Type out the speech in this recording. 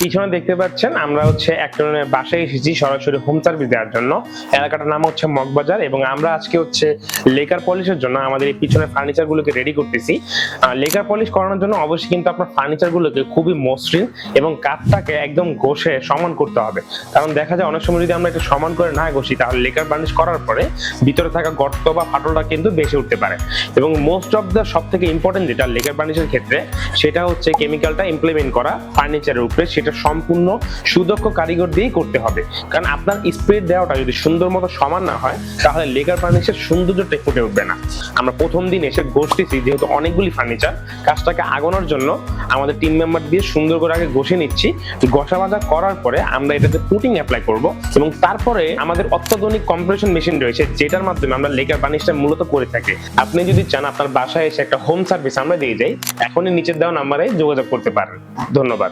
পিছনে দেখতে পাচ্ছেন আমরা একজনের বাসায় এসেছি সরাসরি হোম সার্ভিস দেওয়ার জন্য। এলাকাটার নাম মগবাজার এবং আমরা আজকে লেকার পলিশের জন্য আমাদের এই পিছনের ফার্নিচার গুলোকে রেডি করতেছি। লেকার পলিশ করানোর জন্য অবশ্যই কিন্তু আপনার ফার্নিচার গুলোকে খুবই মসৃণ এবং কাঠটাকে একদম ঘষে সমান করতে হবে, কারণ দেখা যায় অনেক সময় যদি আমরা এটা সমান করে না ঘষি তাহলে লেকার বার্নিশ করার পরে ভিতরে থাকা গর্ত বা ফাটলটা কিন্তু বেশি উঠতে পারে। এবং মোস্ট অফ দ্য সব থেকে ইম্পর্টেন্ট যেটা লেকার বার্নিশের ক্ষেত্রে সেটা কেমিক্যালটা ইমপ্লিমেন্ট করা ফার্নিচারের উপরে, সেটা সম্পূর্ণ সুদক্ষ কারিগর দিয়েই করতে হবে। কারণ আপনার স্প্রে দেওয়াটা যদি সুন্দর মতো সমান না হয় তাহলে লেকার বার্নিশের সৌন্দর্যটা ফুটে উঠবে না। আমরা প্রথম দিন এসে ঘষতেছি, যেহেতু অনেকগুলি ফার্নিচার, কাজটাকে আগানোর জন্য আমাদের টিম মেম্বার দিয়ে সুন্দর করে আগে ঘষে নিচ্ছি। ঘষা মাজা করার পরে আমরা এটাতে পুটিং অ্যাপ্লাই করব এবং তারপরে আমাদের অত্যাধুনিক কম্প্রেশন মেশিন রয়েছে যেটার মাধ্যমে আমরা লেকার বার্নিশটা মূলত করে থাকি। আপনি যদি চান আপনার বাসায় এসে একটা হোম সার্ভিস আমরা দিয়ে যাই, এখনই নিচের দেওয়া নাম্বারে যোগাযোগ করতে পারেন। ধন্যবাদ।